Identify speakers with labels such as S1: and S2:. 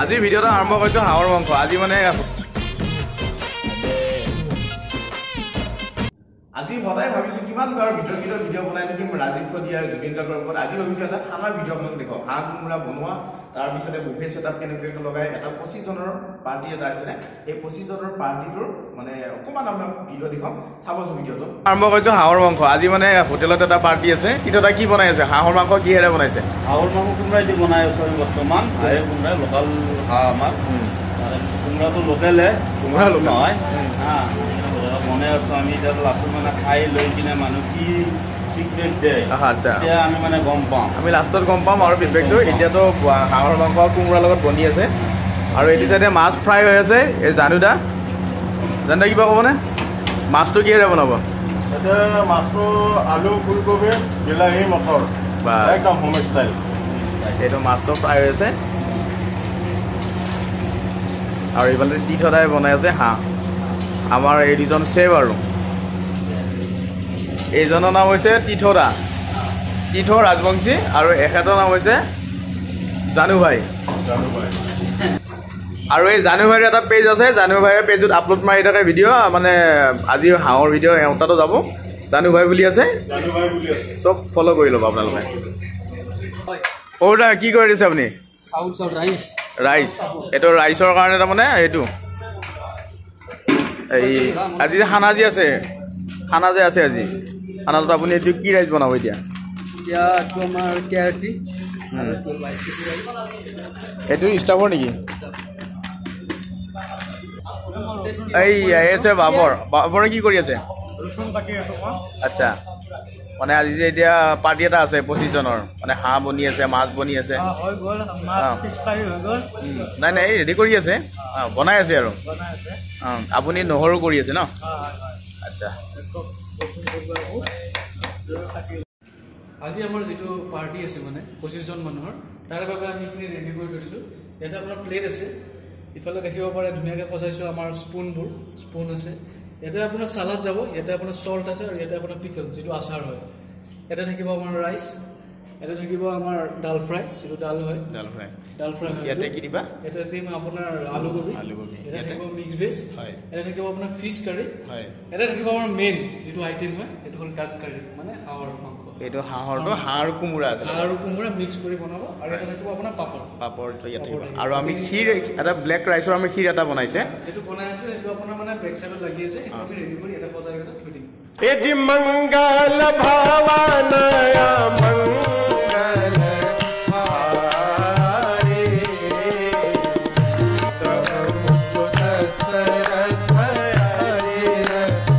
S1: আজি ভিডিঅ'টো আৰম্ভ কৰিছোঁ হাঁহৰ মাংস। আজি মানে আজি সদায় ভাবিছোঁ কিমান বাৰ ভিডিঅ' বনাই থাকিম ৰাজীৱ খদিয়াৰ জুবিন গাৰ্গৰ ওপৰত। আজি ভাবিছোঁ এটা খানাৰ ভিডিঅ' আপোনালোক দেখক, হাঁহ কোমোৰা বনোৱা, তাৰপিছতে বুফে ছেটআপ কেনেকৈ লগাই এটা 25জনৰ পাৰ্টি এটা আছিলে, এই 25জনৰ পাৰ্টিটোৰ মানে অকণমান আপোনাক ভিডিঅ' দেখুৱাম, চাবচোন ভিডিঅ'টো। আৰম্ভ কৰিছোঁ হাঁহৰ মাংস। আজি মানে হোটেলত এটা পাৰ্টি আছে। তিনিটা কি বনাই আছে? হাঁহৰ মাংস কিহেৰে বনাইছে?
S2: হাঁহৰ মাংস কোমোৰাই দি বনাই আছো বৰ্তমান। হাঁহে কোমোৰাই লোকেল হাঁহ আমাৰ, কোমোৰাটো লোকেলে, কোমোৰা লোকেল নহয় বনাই আছো আমি। এতিয়া লাষ্টত মানে খাই লৈ কিনে মানুহ কি ফিডবেক দিয়ে এতিয়া আমি মানে গম পাম,
S1: আমি লাষ্টত গম পাম আৰু ফিডবেকটো। এতিয়াতো হাঁহৰ মাংস কোমোৰাৰ লগত বনি আছে আৰু এইটো চাইডে মাছ ফ্ৰাই হৈ আছে। এই জানুদা কিবা ক'বনে? মাছটো কিহেৰে বনাব?
S3: এতিয়া মাছটো আলু, ফুলকবি, বিলাহী, মটৰ, একদম হোম ষ্টাইল।
S1: এইটো মাছটো ফ্ৰাই হৈ আছে আৰু এইফালে তিথদাই বনাই আছে হাঁহ। আমাৰ এই দুজন চেফ আৰু এইজনৰ নাম হৈছে তীৰ্থ ৰাজবংশী আৰু এখেতৰ নাম হৈছে জানু ভাই। আৰু এই জানু ভাইৰ এটা পেজ আছে, জানু ভাইৰ পেজত আপলোড মাৰি থাকে ভিডিঅ'। মানে আজি হাঁহৰ ভিডিঅ' এওঁতাতো যাব, জানু ভাই বুলি আছে, চব ফ'ল' কৰি ল'ব আপোনালোকে। সৰুদা কি কৰি দিছে আপুনি? ৰাইচ। এইটো ৰাইচৰ কাৰণে তাৰমানে এইটো এই আজি যে খানা যে আছে, খানা যে আছে আজি খানাটো আপুনি এইটো কি ৰাইচ বনাব এতিয়া? এইটো ষ্টাফৰ নেকি? এই আছে বাবৰে কি কৰি আছে? আচ্ছা, মানে আজি যে এতিয়া পাৰ্টি এটা আছে 25জনৰ, মানে হাঁহ বনি আছে, মাছ বনি আছে। নাই এই ৰেডি কৰি আছে, বনাই আছে আৰু আপুনি নহৰু কৰি আছে ন? আচ্ছা।
S4: আজি আমাৰ যিটো পাৰ্টি আছে মানে 25জন মানুহৰ, তাৰ বাবে আমি এইখিনি ৰেডি কৰি থৈ দিছোঁ। ইয়াতে আপোনাৰ প্লেট আছে, ইফালে দেখিব পাৰে ধুনীয়াকৈ সজাইছোঁ আমাৰ স্পুন আছে। ইয়াতে আপোনাৰ চালাড যাব, ইয়াতে আপোনাৰ চল্ট আছে আৰু ইয়াতে আপোনাৰ পিকল যিটো আচাৰ হয়। ইয়াতে থাকিব আমাৰ ৰাইচ, ইয়াতে থাকিব আমাৰ ডাল ফ্ৰাই, যিটো ডাল ফ্ৰাই
S1: ইয়াতে কি দিবা?
S4: ইয়াতে দিম আপোনাৰ আলু কবি, ইয়াতে থাকিব মিক্স ভেজ, ইয়াতে থাকিব আপোনাৰ ফিছ কাৰী, ইয়াতে থাকিব আমাৰ মেইন যিটো আইটেম হয় সেইটো হ'ল ডাক কাৰী, মানে হাঁহৰ মাংস।
S1: এইটো হাঁহৰটো হাঁহ আৰু কোমোৰা আছে,
S4: হাঁহ আৰু কোমোৰা মিক্স কৰি বনাব। আৰু ইয়াতে থাকিব আপোনাৰ পাপৰটো ইয়াত থাকিব। আৰু আমি ক্ষীৰ এটা ব্লেক ৰাইচৰ আমি ক্ষীৰ এটা বনাইছে, সেইটো বনাই আছো। এইটো আপোনাৰ মানে বেক চাইডত লাগি আছে, সেইটো আমি ৰেডি কৰি এটা সজাই থৈ দিম।
S3: মংগল ভাৱানয়া